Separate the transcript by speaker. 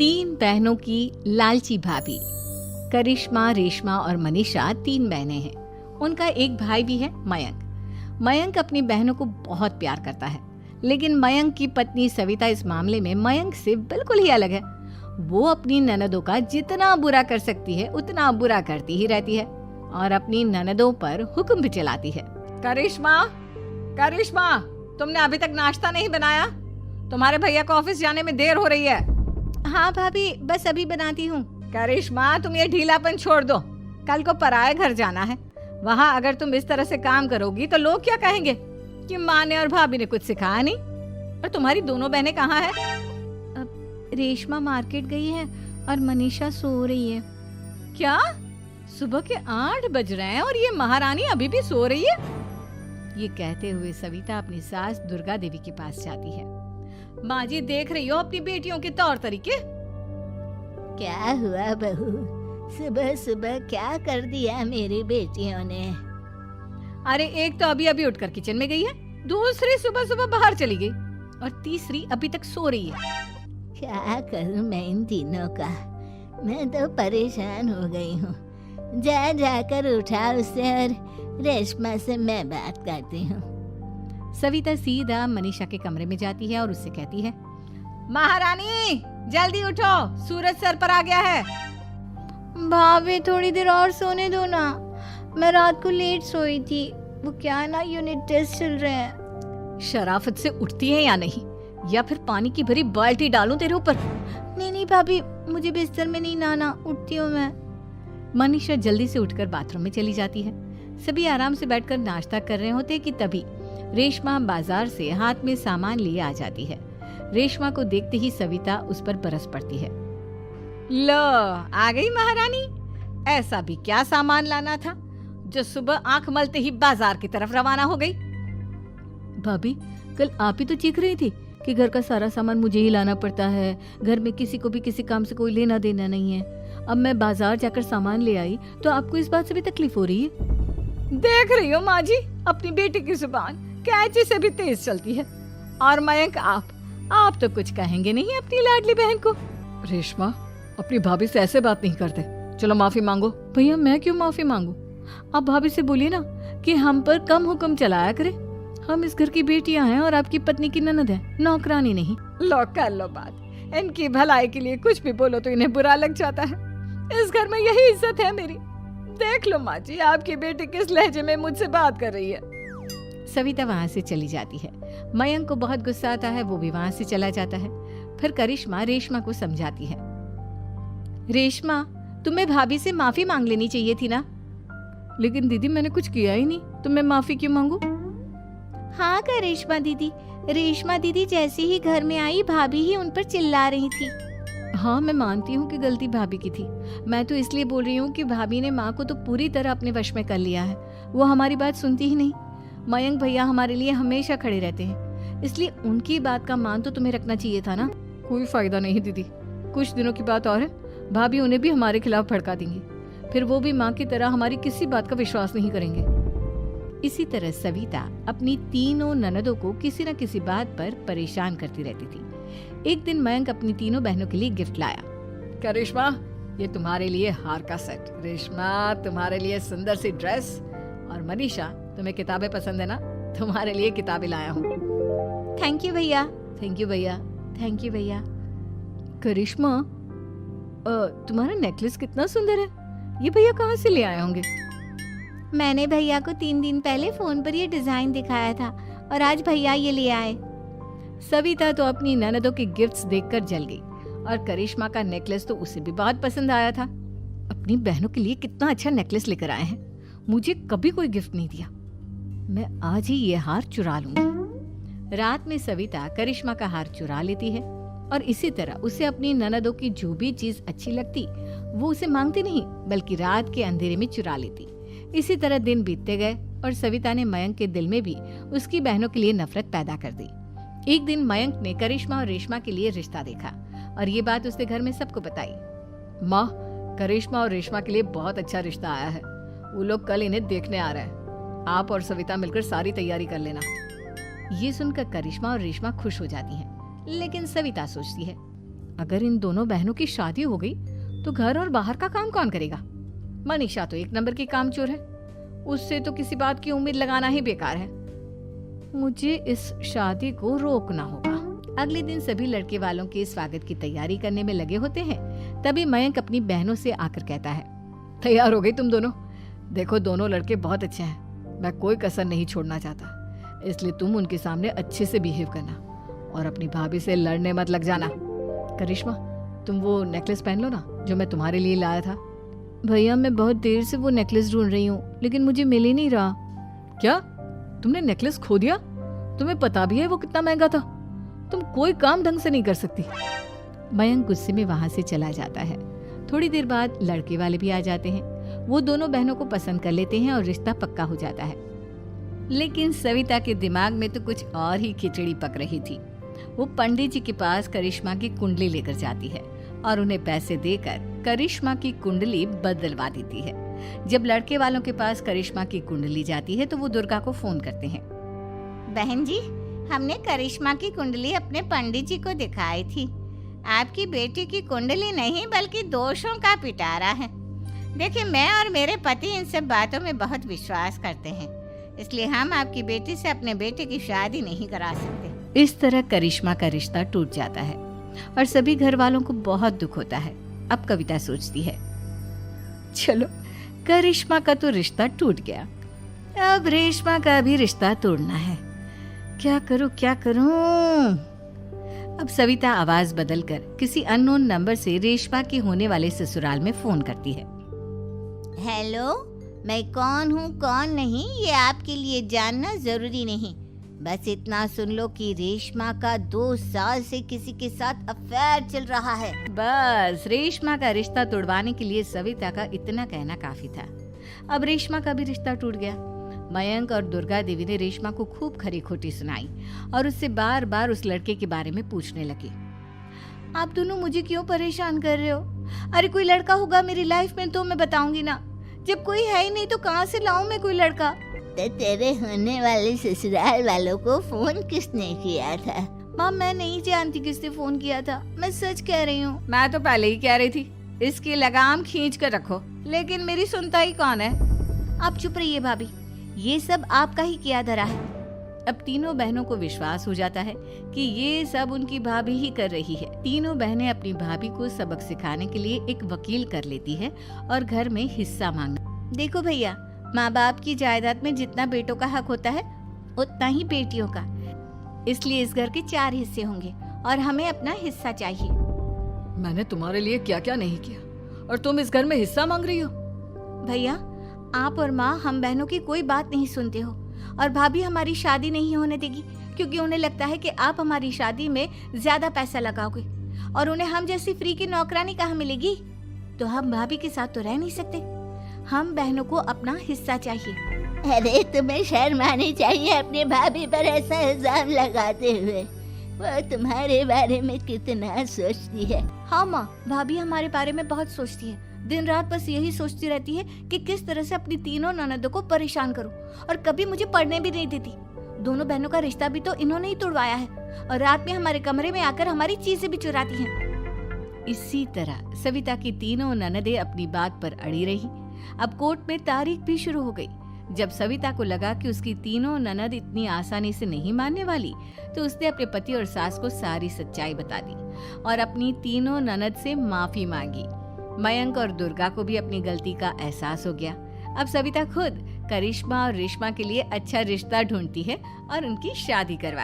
Speaker 1: तीन बहनों की लालची भाभी। करिश्मा, रेशमा और मनीषा तीन बहनें हैं। उनका एक भाई भी है, मयंक। मयंक अपनी बहनों को बहुत प्यार करता है, लेकिन मयंक की पत्नी सविता इस मामले में मयंक से बिल्कुल ही अलग है। वो अपनी ननदों का जितना बुरा कर सकती है उतना बुरा करती ही रहती है और अपनी ननदों पर हुक्म भी चलाती है। करिश्मा, करिश्मा, तुमने अभी तक नाश्ता नहीं बनाया? तुम्हारे भैया को ऑफिस जाने में देर हो रही है। हाँ भाभी, बस अभी बनाती हूँ। करिश्मा, तुम ये ढीलापन छोड़ दो। कल को पराये घर जाना है। वहाँ अगर तुम इस तरह से काम करोगी तो लोग क्या कहेंगे कि माँ ने और भाभी ने कुछ सिखाया नहीं। और तुम्हारी दोनों बहनें कहाँ हैं? रेशमा मार्केट गई है और मनीषा सो रही है। क्या? सुबह के 8 बज रहे हैं और ये महारानी अभी भी सो रही है? ये कहते हुए सविता अपनी सास दुर्गा देवी के पास जाती है। माँ जी, देख रही हो अपनी बेटियों के तौर तरीके?
Speaker 2: क्या हुआ बहू, सुबह सुबह क्या कर दिया मेरी बेटियों ने?
Speaker 1: अरे एक तो अभी अभी उठकर किचन में गई है, दूसरी सुबह सुबह बाहर चली गई और तीसरी अभी तक सो रही है।
Speaker 2: क्या करूं मैं इन तीनों का? मैं तो परेशान हो गई हूँ। जा जाकर उठा उसे और रेशमा से मैं बात करती हूँ।
Speaker 1: सविता सीधा मनीषा के कमरे में जाती है और उससे कहती है, महारानी जल्दी उठो, सूरज सर पर आ गया है।
Speaker 2: भाभी थोड़ी देर और सोने दो ना, मैं रात को लेट सोई थी। वो क्या ना, यूनिट टेस्ट चल रहे हैं।
Speaker 1: शराफत से उठती है या नहीं, या फिर पानी की भरी बाल्टी डालूं तेरे ऊपर?
Speaker 2: नहीं भाभी, मुझे बिस्तर में नहीं नहाना, उठती हूँ मैं।
Speaker 1: मनीषा जल्दी से उठकर बाथरूम में चली जाती है। सभी आराम से बैठकर नाश्ता कर रहे होते कि तभी रेशमा बाजार से हाथ में सामान लिए आ जाती है। रेशमा को देखते ही सविता उस पर बरस पड़ती है। लो, आ गई महारानी। ऐसा भी क्या सामान लाना था जो सुबह आंख मलते ही बाजार की तरफ रवाना हो गई? भाभी, कल आप ही तो चीख रही थी कि घर का सारा सामान मुझे ही लाना पड़ता है, घर में किसी को भी किसी काम से कोई लेना देना नहीं है। अब मैं बाजार जाकर सामान ले आई तो आपको इस बात से भी तकलीफ हो रही है? देख रही हो माँ जी, अपनी बेटी की जुबान कैंची से भी तेज चलती है। और मयंक, आप तो कुछ कहेंगे नहीं अपनी लाडली बहन को। रेशमा, अपनी भाभी से ऐसे बात नहीं करते। चलो माफी मांगो। भैया, मैं क्यों माफी मांगू? आप भाभी से बोलिए ना कि हम पर कम हुक्म चलाया करे। हम इस घर की बेटियां हैं और आपकी पत्नी की ननद है, नौकरानी नहीं। लो कर लो बात। इनकी भलाई के लिए कुछ भी बोलो तो इन्हें बुरा लग जाता है। इस घर में यही इज्जत है मेरी। देख लो माँ जी, आपकी बेटी किस लहजे में मुझसे बात कर रही है। सविता वहाँ से चली जाती है। मयंक को बहुत गुस्सा आता है, वो भी वहाँ से चला जाता है। फिर करिश्मा रेशमा को समझाती है। रेशमा, तुम्हें भाभी से माफी मांग लेनी चाहिए थी ना। लेकिन दीदी, मैंने कुछ किया ही नहीं, तो मैं माफी क्यों मांगू?
Speaker 2: हाँ करिश्मा दीदी, रेशमा दीदी जैसे ही घर में आई भाभी ही उन पर चिल्ला रही थी।
Speaker 1: हाँ, मैं मानती हूँ कि गलती भाभी की थी। मैं तो इसलिए बोल रही हूँ कि भाभी ने माँ को तो पूरी तरह अपने वश में कर लिया है। वो हमारी बात सुनती ही नहीं। मयंक भैया हमारे लिए हमेशा खड़े रहते हैं, इसलिए उनकी बात का मान तो तुम्हें रखना चाहिए था ना। कोई फायदा नहीं दीदी, कुछ दिनों की बात और है, भाभी उन्हें भी हमारे खिलाफ भड़का देंगी। फिर वो भी माँ की तरह हमारी किसी बात का विश्वास नहीं करेंगे। इसी तरह सविता अपनी तीनों ननदों को किसी न किसी बात पर परेशान करती रहती थी। एक दिन मयंक अपनी तीनों बहनों के लिए गिफ्ट लाया। क्या रेशमा, ये तुम्हारे लिए हार का सेट। रेशमा, तुम्हारे लिए सुंदर सी ड्रेस। और मनीषा, तुम्हें किताबें पसंद है ना, तुम्हारे लिए किताबें लाया हूँ।
Speaker 2: थैंक यू भैया।
Speaker 1: थैंक यू भैया। थैंक यू भैया। करिश्मा, तुम्हारा नेकलेस कितना सुंदर है। ये भैया कहाँ से ले आए होंगे?
Speaker 2: मैंने भैया को 3 दिन पहले फोन पर ये डिजाइन दिखाया था और आज भैया ये ले आए।
Speaker 1: सविता तो अपनी ननदों के गिफ्ट्स देखकर जल गई और करिश्मा का नेकलेस तो उसे भी बहुत पसंद आया था। अपनी बहनों के लिए कितना अच्छा नेकलेस लेकर आए हैं, मुझे कभी कोई गिफ्ट नहीं दिया। मैं आज ही ये हार चुरा लूंगी। रात में सविता करिश्मा का हार चुरा लेती है और इसी तरह उसे अपनी ननदों की जो भी चीज अच्छी लगती वो उसे मांगती नहीं, बल्कि रात के अंधेरे में चुरा लेती। इसी तरह दिन बीतते गए और सविता ने मयंक के दिल में भी उसकी बहनों के लिए नफरत पैदा कर दी। एक दिन मयंक ने करिश्मा और रेशमा के लिए रिश्ता देखा और ये बात उसने घर में सबको बताई। माँ, करिश्मा और रेशमा के लिए बहुत अच्छा रिश्ता आया है। वो लोग कल इन्हें देखने आ रहे हैं। आप और सविता मिलकर सारी तैयारी कर लेना। ये सुनकर करिश्मा और रेशमा खुश हो जाती हैं, लेकिन सविता सोचती है, अगर इन दोनों बहनों की शादी हो गई तो घर और बाहर का काम कौन करेगा? मनीषा तो एक नंबर की कामचोर है, उससे तो किसी बात की उम्मीद लगाना ही बेकार है। मुझे इस शादी को रोकना होगा। अगले दिन सभी लड़के वालों के स्वागत की तैयारी करने में लगे होते हैं। तभी मयंक अपनी बहनों से आकर कहता है, तैयार हो गई तुम दोनों? देखो दोनों लड़के बहुत अच्छे हैं, मैं कोई कसर नहीं छोड़ना चाहता, इसलिए तुम उनके सामने अच्छे से बिहेव करना और अपनी भाभी से लड़ने मत लग जाना। करिश्मा, तुम वो नेकलेस पहन लो ना जो मैं तुम्हारे लिए लाया था। भैया मैं बहुत देर से वो नेकलेस ढूंढ रही हूँ, लेकिन मुझे मिल ही नहीं रहा। क्या तुमने नेकलेस खो दिया? तुम्हें पता भी है वो कितना महंगा था? तुम कोई काम ढंग से नहीं कर सकती। मयंक गुस्से में वहां से चला जाता है। थोड़ी देर बाद लड़के वाले भी आ जाते हैं। वो दोनों बहनों को पसंद कर लेते हैं और रिश्ता पक्का हो जाता है। लेकिन सविता के दिमाग में तो कुछ और ही खिचड़ी पक रही थी। वो पंडित जी के पास करिश्मा की कुंडली लेकर जाती है और उन्हें पैसे देकर करिश्मा की कुंडली बदलवा देती है। जब लड़के वालों के पास करिश्मा की कुंडली जाती है तो वो दुर्गा को फोन करते हैं।
Speaker 2: बहन जी, हमने करिश्मा की कुंडली अपने पंडित जी को दिखाई थी। आपकी बेटी की कुंडली नहीं बल्कि दोषों का पिटारा है। देखिए, मैं और मेरे पति इन सब बातों में बहुत विश्वास करते हैं, इसलिए हम आपकी बेटी से अपने बेटे की शादी नहीं करा सकते।
Speaker 1: इस तरह करिश्मा का रिश्ता टूट जाता है और सभी घर वालों को बहुत दुख होता है। अब कविता सोचती है, चलो करिश्मा का तो रिश्ता टूट गया, अब रेशमा का भी रिश्ता तोड़ना है। क्या करूं? अब सविता आवाज बदलकर किसी अननोन नंबर से रेशमा के होने वाले ससुराल में फोन करती है।
Speaker 2: हेलो, मैं कौन हूँ कौन नहीं ये आपके लिए जानना जरूरी नहीं। बस इतना सुन लो कि रेशमा का 2 साल से किसी के साथ अफेयर चल रहा है।
Speaker 1: बस रेशमा का रिश्ता तोड़वाने के लिए सविता का इतना कहना काफी था। अब रेशमा का भी रिश्ता टूट गया। मयंक और दुर्गा देवी ने रेशमा को खूब खरी खोटी सुनाई और उससे बार बार उस लड़के के बारे में पूछने लगी। आप दोनों मुझे क्यों परेशान कर रहे हो? अरे कोई लड़का होगा मेरी लाइफ में तो मैं बताऊंगी ना, जब कोई है ही नहीं तो कहाँ से लाऊं मैं कोई लड़का?
Speaker 2: तो तेरे होने वाले ससुराल वालों को फोन किसने किया था?
Speaker 1: माँ मैं नहीं जानती किसने फोन किया था, मैं सच कह रही हूँ। मैं तो पहले ही कह रही थी इसकी लगाम खींच कर रखो, लेकिन मेरी सुनता ही कौन है। आप चुप रहिए भाभी, ये सब आपका ही किया धरा है। अब तीनों बहनों को विश्वास हो जाता है कि ये सब उनकी भाभी ही कर रही है। तीनों बहनें अपनी भाभी को सबक सिखाने के लिए एक वकील कर लेती है और घर में हिस्सा मांगना। देखो भैया, माँ बाप की जायदाद में जितना बेटों का हक होता है उतना ही बेटियों का, इसलिए इस घर के 4 हिस्से होंगे और हमें अपना हिस्सा चाहिए। मैंने तुम्हारे लिए क्या क्या नहीं किया और तुम इस घर में हिस्सा मांग रही हो? भैया, आप और माँ हम बहनों की कोई बात नहीं सुनते हो और भाभी हमारी शादी नहीं होने देगी क्योंकि उन्हें लगता है कि आप हमारी शादी में ज्यादा पैसा लगाओगे और उन्हें हम जैसी फ्री की नौकरानी कहाँ मिलेगी। तो हम भाभी के साथ तो रह नहीं सकते, हम बहनों को अपना हिस्सा चाहिए।
Speaker 2: अरे तुम्हें शर्म आनी चाहिए अपने भाभी पर ऐसा इल्जाम लगाते हुए। वो तुम्हारे बारे में कितना सोचती है।
Speaker 1: हाँ माँ, भाभी हमारे बारे में बहुत सोचती है, दिन रात बस यही सोचती रहती है कि किस तरह से अपनी तीनों ननदों को परेशान करूं और कभी मुझे पढ़ने भी नहीं देती। दोनों बहनों का रिश्ता भी तो इन्होंने ही तोड़वाया है और रात में हमारे कमरे में आकर हमारी चीजें भी चुराती हैं। इसी तरह सविता की तीनों ननदें अपनी बात पर अड़ी रही। अब कोर्ट में तारीख भी शुरू हो गई। जब सविता को लगा कि उसकी तीनों ननद इतनी आसानी से नहीं मानने वाली, तो उसने अपने पति और सास को सारी सच्चाई बता दी और अपनी तीनों ननद से माफी मांगी। मयंक और दुर्गा को भी अपनी गलती का एहसास हो गया। अब सविता खुद करिश्मा और रेशमा के लिए अच्छा रिश्ता ढूंढती है और उनकी शादी करवा